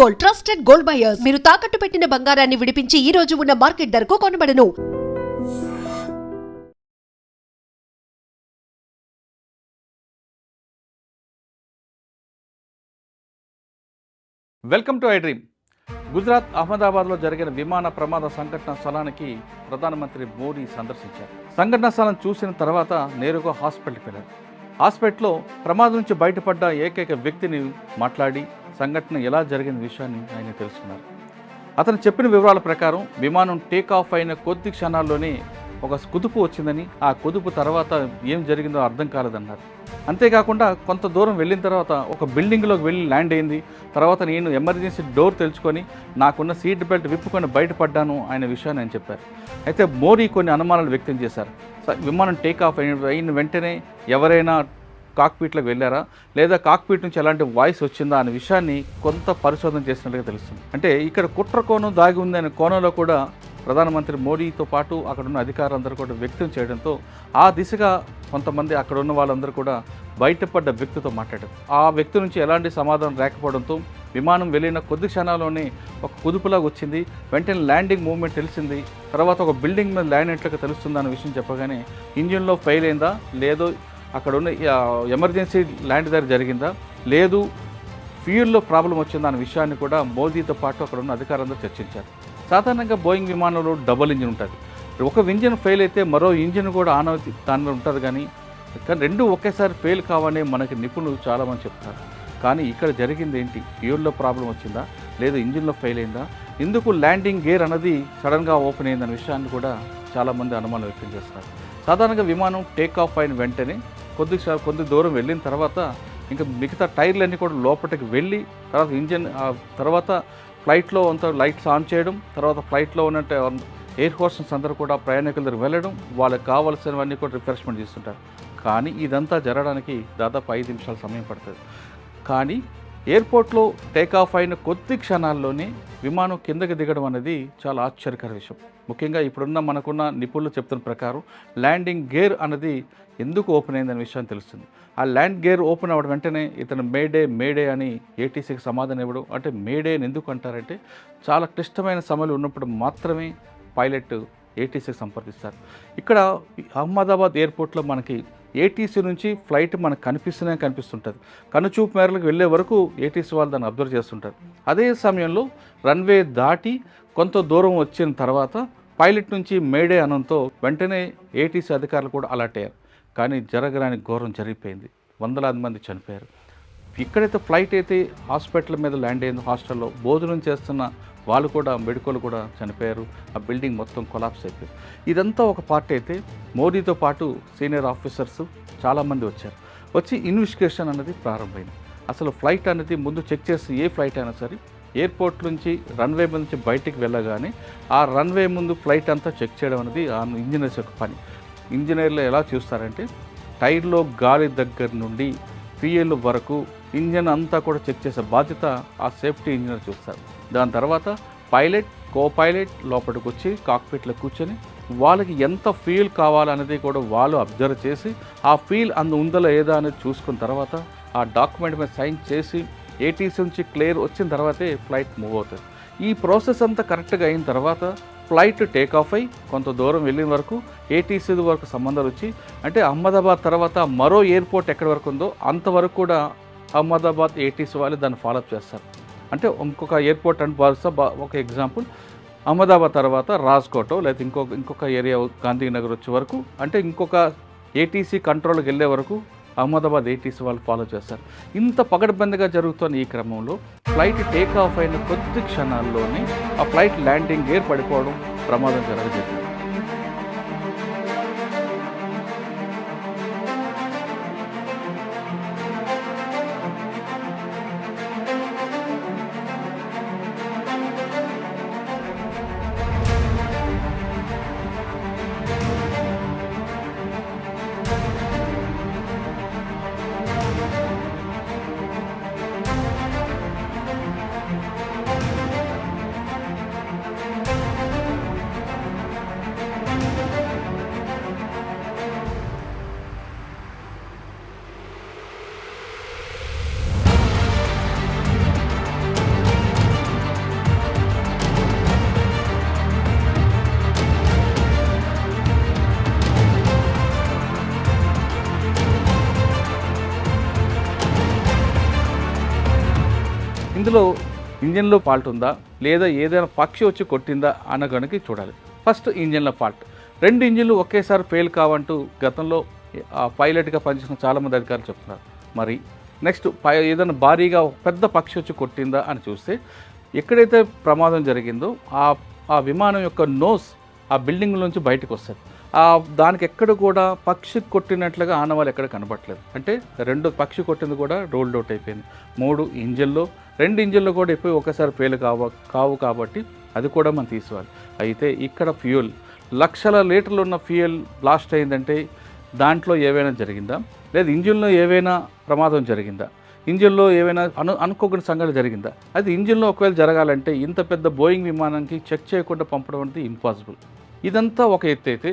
Gold, trusted gold buyers. మీరు తాకట్టు పెట్టిన బంగారాన్ని విడిపించి ఈ రోజు ఉన్న మార్కెట్ ధరకు కొనబడను. Welcome to I dream. Gujarat అహ్మదాబాద్లో జరిగిన విమాన ప్రమాద సంఘటన స్థలానికి ప్రధానమంత్రి మోడీ సందర్శించారు. సంఘటన స్థలం చూసిన తర్వాత నేరుగా హాస్పిటల్కి వెళ్ళారు. హాస్పిటల్లో ప్రమాదం నుంచి బయటపడ్డ ఏకైక వ్యక్తిని మాట్లాడి సంఘటన ఎలా జరిగిన విషయాన్ని ఆయన తెలుసుకున్నారు. అతను చెప్పిన వివరాల ప్రకారం విమానం టేక్ ఆఫ్ అయిన కొద్ది క్షణాల్లోనే ఒక కుదుపు వచ్చిందని, ఆ కుదుపు తర్వాత ఏం జరిగిందో అర్థం కాలేదన్నారు. అంతేకాకుండా కొంత దూరం వెళ్ళిన తర్వాత ఒక బిల్డింగ్లోకి వెళ్ళి ల్యాండ్ అయింది. తర్వాత నేను ఎమర్జెన్సీ డోర్ తెలుసుకొని నాకున్న సీట్ బెల్ట్ విప్పుకొని బయటపడ్డాను ఆయన విషయాన్ని ఆయన చెప్పారు. అయితే మోడీ కొన్ని అనుమానాలు వ్యక్తం చేశారు. విమానం టేక్ ఆఫ్ అయిన వెంటనే ఎవరైనా కాక్పీట్లోకి వెళ్ళారా, లేదా కాక్పీట్ నుంచి ఎలాంటి వాయిస్ వచ్చిందా అనే విషయాన్ని కొంత పరిశోధన చేసినట్టుగా తెలుస్తుంది. అంటే ఇక్కడ కుట్ర కోణం దాగి ఉంది అనే కోణంలో కూడా ప్రధానమంత్రి మోడీతో పాటు అక్కడ ఉన్న అధికారులందరూ కూడా వ్యక్తం చేయడంతో ఆ దిశగా కొంతమంది అక్కడ ఉన్న వాళ్ళందరూ కూడా బయటపడ్డ వ్యక్తితో మాట్లాడారు. ఆ వ్యక్తి నుంచి ఎలాంటి సమాధానం రాకపోవడంతో విమానం వెళ్ళిన కొద్ది క్షణాల్లోనే ఒక కుదుపులాగా వచ్చింది. వెంటనే ల్యాండింగ్ మూవ్మెంట్ తెలిసింది. తర్వాత ఒక బిల్డింగ్ మీద ల్యాండ్ అయినట్లుగా తెలుస్తుంది అన్న విషయం చెప్పగానే ఇంజిన్లో ఫెయిల్ అయిందా, లేదో అక్కడ ఉన్న ఎమర్జెన్సీ ల్యాండ్ దగ్గర జరిగిందా, లేదు ఫ్యూయల్లో ప్రాబ్లం వచ్చిందా అనే విషయాన్ని కూడా మోదీతో పాటు అక్కడ ఉన్న అధికారులందరూ చర్చించారు. సాధారణంగా బోయింగ్ విమానంలో డబుల్ ఇంజిన్ ఉంటుంది. ఒక ఇంజిన్ ఫెయిల్ అయితే మరో ఇంజిన్ కూడా ఆన్ అవుతుంది, దానిలో ఉంటుంది. కానీ రెండు ఒకేసారి ఫెయిల్ కావని మనకి నిపుణులు చాలామంది చెప్తారు. కానీ ఇక్కడ జరిగింది ఏంటి? ఫ్యూయల్లో ప్రాబ్లం వచ్చిందా, లేదా ఇంజిన్లో ఫెయిల్ అయిందా, ఎందుకు ల్యాండింగ్ గేర్ అన్నది సడన్గా ఓపెన్ అయిందనే విషయాన్ని కూడా చాలామంది అనుమానం వ్యక్తం చేస్తారు. సాధారణంగా విమానం టేక్ ఆఫ్ అయిన వెంటనే కొద్ది దూరం వెళ్ళిన తర్వాత ఇంకా మిగతా టైర్లన్నీ కూడా లోపలికి వెళ్ళి తర్వాత ఇంజిన్ తర్వాత ఫ్లైట్లో అంతా లైట్స్ ఆన్ చేయడం, తర్వాత ఫ్లైట్లో ఉన్న ఎయిర్ హోస్టెస్ అందరూ కూడా ప్రయాణికుల దగ్గర వెళ్ళడం, వాళ్ళకి కావాల్సినవన్నీ కూడా రిఫ్రెష్మెంట్ చేస్తుంటారు. కానీ ఇదంతా జరగడానికి దాదాపు 5 నిమిషాల సమయం పడుతుంది. కానీ ఎయిర్పోర్ట్లో టేక్ ఆఫ్ అయిన కొద్ది క్షణాల్లోనే విమానం కిందకి దిగడం అనేది చాలా ఆశ్చర్యకర విషయం. ముఖ్యంగా ఇప్పుడున్న మనకున్న నిపుణులు చెప్తున్న ప్రకారం ల్యాండింగ్ గేర్ అనేది ఎందుకు ఓపెన్ అయిందనే విషయం తెలుస్తుంది. ఆ ల్యాండ్ గేర్ ఓపెన్ అవ్వడం వెంటనే ఇతను మేడే అని ఏటీసీకి సమాధానం ఇవ్వడం. అంటే మేడే అని ఎందుకు అంటారంటే చాలా క్లిష్టమైన సమయంలో ఉన్నప్పుడు మాత్రమే పైలట్ ఏటీసీకి సంప్రదిస్తారు. ఇక్కడ అహ్మదాబాద్ ఎయిర్పోర్ట్లో మనకి ఏటీసీ నుంచి ఫ్లైట్ మనకు కనిపిస్తుంటుంది. కనుచూపు మేరలకు వెళ్ళే వరకు ఏటీసీ వాళ్ళు దాన్ని అబ్జర్వ్ చేస్తుంటారు. అదే సమయంలో రన్వే దాటి కొంత దూరం వచ్చిన తర్వాత పైలట్ నుంచి మేడే అనంతో వెంటనే ఏటీసీ అధికారులు కూడా అలర్ట్ అయ్యారు. కానీ జరగరాని ఘోరం జరిగిపోయింది. వందలాది మంది చనిపోయారు. ఇక్కడైతే ఫ్లైట్ అయితే హాస్పిటల్ మీద ల్యాండ్ అయింది, హాస్టల్లో భోజనం చేస్తున్న వాళ్ళు కూడా మెడికల్ కూడా చనిపోయారు. ఆ బిల్డింగ్ మొత్తం కొలాప్స్ అయిపోయింది. ఇదంతా ఒక పార్ట్ అయితే మోడీతో పాటు సీనియర్ ఆఫీసర్స్ చాలామంది వచ్చి ఇన్వెస్టిగేషన్ అనేది ప్రారంభమైంది. అసలు ఫ్లైట్ అనేది ముందు చెక్ చేసి ఏ ఫ్లైట్ అయినా సరే ఎయిర్పోర్ట్ నుంచి రన్వే మీద నుంచి బయటికి వెళ్ళగానే ఆ రన్వే ముందు ఫ్లైట్ అంతా చెక్ చేయడం అనేది ఆ ఇంజనీర్స్ యొక్క పని. ఇంజనీర్లు ఎలా చూస్తారంటే టైర్లో గాలి దగ్గర నుండి ఫ్యూయల్ వరకు ఇంజన్ అంతా కూడా చెక్ చేసే బాధ్యత ఆ సేఫ్టీ ఇంజనీర్ చూస్తారు. దాని తర్వాత పైలట్, కో పైలట్ లోపలికి వచ్చి కాక్పిట్లో కూర్చొని వాళ్ళకి ఎంత ఫ్యూయల్ కావాలనేది కూడా వాళ్ళు అబ్జర్వ్ చేసి ఆ ఫ్యూయల్ ఉందో లేదా అనేది చూసుకున్న తర్వాత ఆ డాక్యుమెంట్ మీద సైన్ చేసి ఏటీసీ నుంచి క్లియర్ వచ్చిన తర్వాతే ఫ్లైట్ మూవ్ అవుతుంది. ఈ ప్రాసెస్ అంతా కరెక్ట్గా అయిన తర్వాత ఫ్లైట్ టేక్ ఆఫ్ అయ్యి కొంత దూరం వెళ్ళిన వరకు ఏటీసీ వరకు సంబంధాలు వచ్చి, అంటే అహ్మదాబాద్ తర్వాత మరో ఎయిర్పోర్ట్ ఎక్కడి వరకు ఉందో అంతవరకు కూడా అహ్మదాబాద్ ఏటీసీ వాళ్ళు దాన్ని ఫాలోఅప్ చేస్తారు. అంటే ఇంకొక ఎయిర్పోర్ట్ అని ఒక ఎగ్జాంపుల్ అహ్మదాబాద్ తర్వాత రాజ్కోటో లేదా ఇంకొక ఏరియా గాంధీనగర్ వచ్చే వరకు, అంటే ఇంకొక ఏటీసీ కంట్రోల్కి వెళ్ళే వరకు అహ్మదాబాద్ ఏటీసీ వాళ్ళు ఫాలో చేస్తారు. ఇంత పగడబందిగా జరుగుతున్న ఈ క్రమంలో ఫ్లైట్ టేక్ ఆఫ్ అయిన కొద్ది క్షణాల్లోనే ఆ ఫ్లైట్ ల్యాండింగ్ గేర్ పడిపోవడం, ప్రమాదం జరగజేసింది. ఇందులో ఇంజిన్లో ఫాల్ట్ ఉందా లేదా ఏదైనా పక్షి వచ్చి కొట్టిందా అన్న కనుక చూడాలి. First ఇంజిన్లో fault. 2 ఇంజిన్లు ఒకేసారి ఫెయిల్ కావంటూ గతంలో పైలట్గా పనిచేసిన చాలామంది అధికారులు చెప్తున్నారు. మరి నెక్స్ట్ ఏదైనా భారీగా పెద్ద పక్షి వచ్చి కొట్టిందా అని చూస్తే ఎక్కడైతే ప్రమాదం జరిగిందో ఆ విమానం యొక్క నోస్ ఆ బిల్డింగ్ నుంచి బయటకు వస్తుంది. దానికి ఎక్కడ కూడా పక్షి కొట్టినట్లుగా ఆనవాళ్ళు ఎక్కడ కనబడట్లేదు. అంటే 2 పక్షి కొట్టింది కూడా రోల్డ్ అవుట్ అయిపోయింది. 3 ఇంజిన్లో 2 ఇంజిన్లు కూడా ఎప్పుడు ఒకసారి ఫెయిల్ కావు కాబట్టి అది కూడా మనం తీసుకోవాలి. అయితే ఇక్కడ ఫ్యూయల్ లక్షల లీటర్లు ఉన్న ఫ్యూయల్ బ్లాస్ట్ అయిందంటే దాంట్లో ఏవైనా జరిగిందా, లేదా ఇంజిన్లో ఏవైనా ప్రమాదం జరిగిందా, ఇంజిన్లో ఏవైనా అనుకోకుండా సంఘటన జరిగిందా? అది ఇంజిన్లో ఒకవేళ జరగాలంటే ఇంత పెద్ద బోయింగ్ విమానానికి చెక్ చేయకుండా పంపడం అనేది ఇంపాసిబుల్. ఇదంతా ఒక ఎత్తు అయితే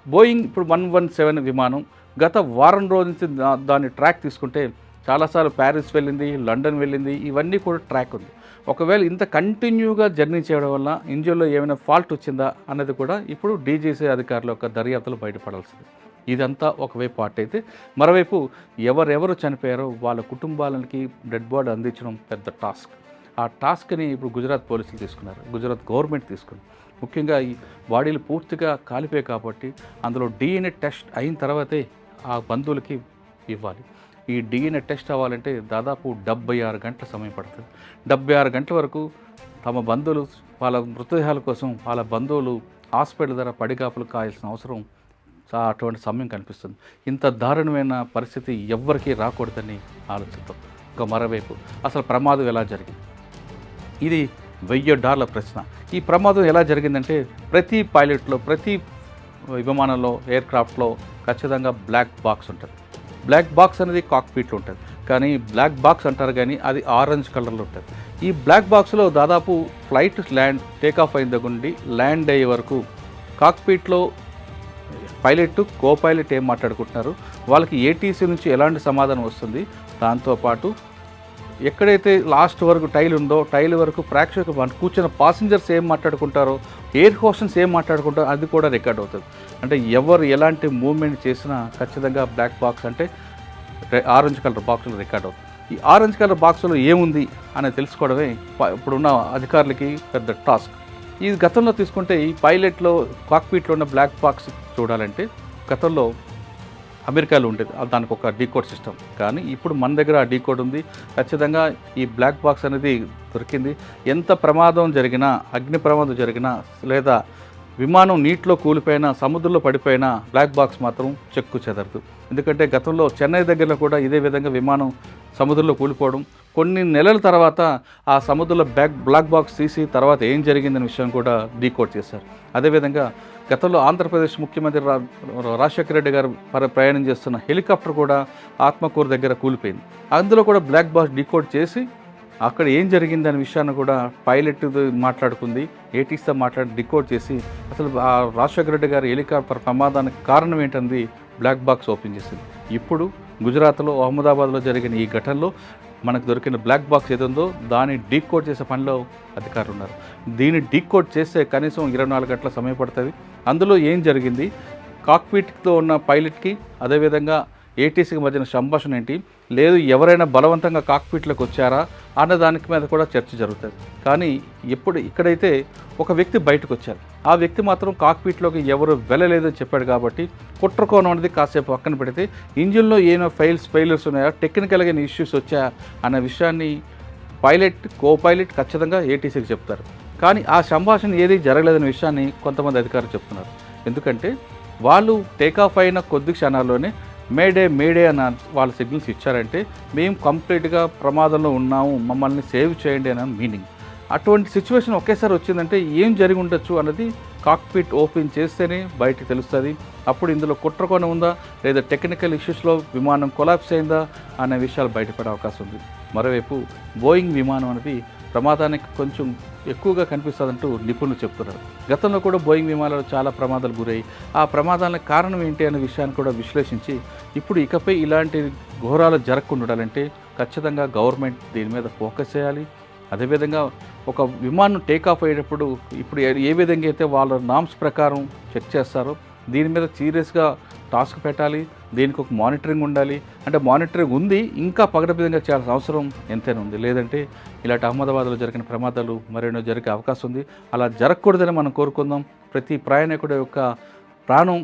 బోయింగ్ ఇప్పుడు 117 విమానం గత వారం రోజు నుంచి దాని ట్రాక్ తీసుకుంటే చాలాసార్లు ప్యారిస్ వెళ్ళింది, లండన్ వెళ్ళింది, ఇవన్నీ కూడా ట్రాక్ ఉంది. ఒకవేళ ఇంత కంటిన్యూగా జర్నీ చేయడం వల్ల ఇంజిన్లో ఏమైనా ఫాల్ట్ వచ్చిందా అన్నది కూడా ఇప్పుడు డీజీసీ అధికారుల యొక్క దర్యాప్తులో బయటపడాల్సింది. ఇదంతా ఒకవైపు పార్ట్ అయితే, మరోవైపు ఎవరెవరు చనిపోయారో వాళ్ళ కుటుంబాలకి డెడ్ బాడీ అందించడం పెద్ద టాస్క్. ఆ టాస్క్ని ఇప్పుడు గుజరాత్ పోలీసులు తీసుకున్నారు, గుజరాత్ గవర్నమెంట్ తీసుకుంది. ముఖ్యంగా ఈ బాడీలు పూర్తిగా కాలిపోయాయి కాబట్టి అందులో DNA టెస్ట్ అయిన తర్వాతే ఆ బంధువులకి ఇవ్వాలి. ఈ DNA టెస్ట్ అవ్వాలంటే దాదాపు 76 గంటల సమయం పడుతుంది. 76 గంటల వరకు తమ బంధువులు వాళ్ళ మృతదేహాల కోసం వాళ్ళ బంధువులు హాస్పిటల్ ధర పడిగాపులు కాయాల్సిన అవసరం అటువంటి సమయం కనిపిస్తుంది. ఇంత దారుణమైన పరిస్థితి ఎవ్వరికీ రాకూడదని ఆలోచిస్తాం. ఇంకా మరోవైపు అసలు ప్రమాదం ఎలా జరిగింది, ఇది $1000 ప్రశ్న. ఈ ప్రమాదం ఎలా జరిగిందంటే ప్రతి పైలట్లో ప్రతి విమానంలో ఎయిర్క్రాఫ్ట్లో ఖచ్చితంగా బ్లాక్ బాక్స్ ఉంటుంది. బ్లాక్ బాక్స్ అనేది కాక్పిట్లో ఉంటుంది, కానీ బ్లాక్ బాక్స్ అంటారు కానీ అది ఆరెంజ్ కలర్లో ఉంటుంది. ఈ బ్లాక్ బాక్స్లో దాదాపు ఫ్లైట్ టేక్ ఆఫ్ అయిన దగ్గర నుండి ల్యాండ్ అయ్యే వరకు కాక్పిట్లో పైలట్ కో పైలట్ ఏం మాట్లాడుకుంటున్నారు, వాళ్ళకి ఏటీసీ నుంచి ఎలాంటి సమాధానం వస్తుంది, దాంతోపాటు ఎక్కడైతే లాస్ట్ వరకు టైల్ ఉందో టైల్ వరకు ప్రేక్షకులు కూర్చున్న పాసింజర్స్ ఏం మాట్లాడుకుంటారో, ఎయిర్ హోస్టెస్ ఏం మాట్లాడుకుంటారో అది కూడా రికార్డ్ అవుతుంది. అంటే ఎవరు ఎలాంటి మూవ్మెంట్ చేసినా ఖచ్చితంగా బ్లాక్ బాక్స్ అంటే ఆరెంజ్ కలర్ బాక్స్లో రికార్డ్ అవుతుంది. ఈ ఆరెంజ్ కలర్ బాక్స్లో ఏముంది అనేది తెలుసుకోవడమే ఇప్పుడున్న అధికారులకి పెద్ద టాస్క్. ఈ గతంలో తీసుకుంటే ఈ పైలట్లో కాక్పిట్లో ఉన్న బ్లాక్ బాక్స్ చూడాలంటే గతంలో అమెరికాలో ఉండేది, దానికి ఒక డీకోడ్ సిస్టమ్. కానీ ఇప్పుడు మన దగ్గర ఆ డీకోడ్ ఉంది. ఖచ్చితంగా ఈ బ్లాక్ బాక్స్ అనేది దొరికింది. ఎంత ప్రమాదం జరిగినా, అగ్ని ప్రమాదం జరిగినా, లేదా విమానం నీటిలో కూలిపోయినా, సముద్రంలో పడిపోయినా బ్లాక్ బాక్స్ మాత్రం చెక్కు చెదరదు. ఎందుకంటే గతంలో చెన్నై దగ్గరలో కూడా ఇదే విధంగా విమానం సముద్రంలో కూలిపోవడం, కొన్ని నెలల తర్వాత ఆ సముద్రంలో బ్లాక్ బాక్స్ తీసి తర్వాత ఏం జరిగిందనే విషయం కూడా డీకోడ్ చేశారు. అదేవిధంగా గతంలో ఆంధ్రప్రదేశ్ ముఖ్యమంత్రి రాజశేఖర రెడ్డి గారు ప్రయాణం చేస్తున్న హెలికాప్టర్ కూడా ఆత్మకూరు దగ్గర కూలిపోయింది. అందులో కూడా బ్లాక్ బాక్స్ డీకోడ్ చేసి అక్కడ ఏం జరిగిందనే విషయాన్ని కూడా పైలట్ మాట్లాడుకుంది, ఏటీసీతో మాట్లాడి డీకోడ్ చేసి అసలు ఆ రాజశేఖర రెడ్డి గారి హెలికాప్టర్ ప్రమాదానికి కారణం ఏంటంది బ్లాక్ బాక్స్ ఓపెన్ చేసింది. ఇప్పుడు గుజరాత్లో అహ్మదాబాద్లో జరిగిన ఈ ఘటనలో మనకు దొరికిన బ్లాక్ బాక్స్ ఏదుందో దాన్ని డీకోడ్ చేసే పనిలో అధికారులు ఉన్నారు. దీన్ని డీకోడ్ చేస్తే కనీసం 24 గంటల సమయం పడుతుంది. అందులో ఏం జరిగింది, కాక్పిట్తో ఉన్న పైలట్కి అదేవిధంగా ఏటీసీకి మధ్యన సంభాషణ ఏంటి, లేదు ఎవరైనా బలవంతంగా కాక్పిట్లోకి వచ్చారా అన్న దానికి మీద కూడా చర్చ జరుగుతుంది. కానీ ఇక్కడైతే ఒక వ్యక్తి బయటకు వచ్చారు, ఆ వ్యక్తి మాత్రం కాక్పిట్లోకి ఎవరు వెళ్ళలేదని చెప్పాడు. కాబట్టి కుట్రకోణం అనేది కాసేపు పక్కన పెడితే ఇంజిన్లో ఏమైనా ఫెయిల్యూర్స్ ఉన్నాయా, టెక్నికల్గా ఇష్యూస్ వచ్చాయా అన్న విషయాన్ని పైలట్ కో పైలట్ ఖచ్చితంగా ఏటీసీకి చెప్తారు. కానీ ఆ సంభాషణ ఏది జరగలేదనే విషయాన్ని కొంతమంది అధికారులు చెప్తున్నారు. ఎందుకంటే వాళ్ళు టేకాఫ్ అయిన కొద్ది క్షణాల్లోనే మేడే అన్న వాళ్ళ సిగ్నల్స్ ఇచ్చారంటే మేము కంప్లీట్గా ప్రమాదంలో ఉన్నాము, మమ్మల్ని సేవ్ చేయండి అన్న మీనింగ్. అటువంటి సిచ్యువేషన్ ఒకేసారి వచ్చిందంటే ఏం జరిగి ఉండొచ్చు అన్నది కాక్పిట్ ఓపెన్ చేస్తేనే బయటకు తెలుస్తుంది. అప్పుడు ఇందులో కుట్రకోణం ఉందా లేదా టెక్నికల్ ఇష్యూస్లో విమానం కొలాప్స్ అయిందా అనే విషయాలు బయటపడే అవకాశం ఉంది. మరోవైపు బోయింగ్ విమానం అనేది ప్రమాదానికి కొంచెం ఎక్కువగా కనిపిస్తుందంటూ నిపుణులు చెప్తున్నారు. గతంలో కూడా బోయింగ్ విమానాలు చాలా ప్రమాదాలు గురయ్యి ఆ ప్రమాదాలకు కారణం ఏంటి అనే విషయాన్ని కూడా విశ్లేషించి ఇప్పుడు ఇకపై ఇలాంటి ఘోరాలు జరగకుండా ఉండాలంటే ఖచ్చితంగా గవర్నమెంట్ దీని మీద ఫోకస్ చేయాలి. అదేవిధంగా ఒక విమానం టేకాఫ్ అయ్యేటప్పుడు ఇప్పుడు ఏ విధంగా అయితే వాళ్ళ నామ్స్ ప్రకారం చెక్ చేస్తారో దీని మీద సీరియస్గా టాస్క్ పెట్టాలి, దీనికి ఒక మానిటరింగ్ ఉండాలి. అంటే మానిటరింగ్ ఉంది, ఇంకా పగడబిందంగా చేయాల్సిన అవసరం ఎంతైనా ఉంది. లేదంటే ఇలాంటి అహ్మదాబాద్లో జరిగిన ప్రమాదాలు మరెన్నో జరిగే అవకాశం ఉంది. అలా జరగకూడదని మనం కోరుకుందాం. ప్రతి ప్రయాణికుడి యొక్క ప్రాణం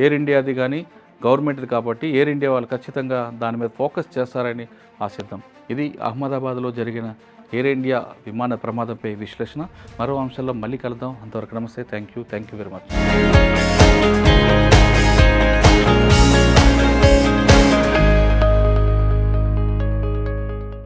ఎయిర్ ఇండియాది కానీ గవర్నమెంట్ది కాబట్టి ఎయిర్ ఇండియా వాళ్ళు ఖచ్చితంగా దాని మీద ఫోకస్ చేస్తారని ఆశిద్దాం. ఇది అహ్మదాబాద్లో జరిగిన ఎయిర్ ఇండియా విమాన ప్రమాదంపై విశ్లేషణ. మరో అంశంలో మళ్ళీ కలుద్దాం. అంతవరకు నమస్తే. Thank you very much.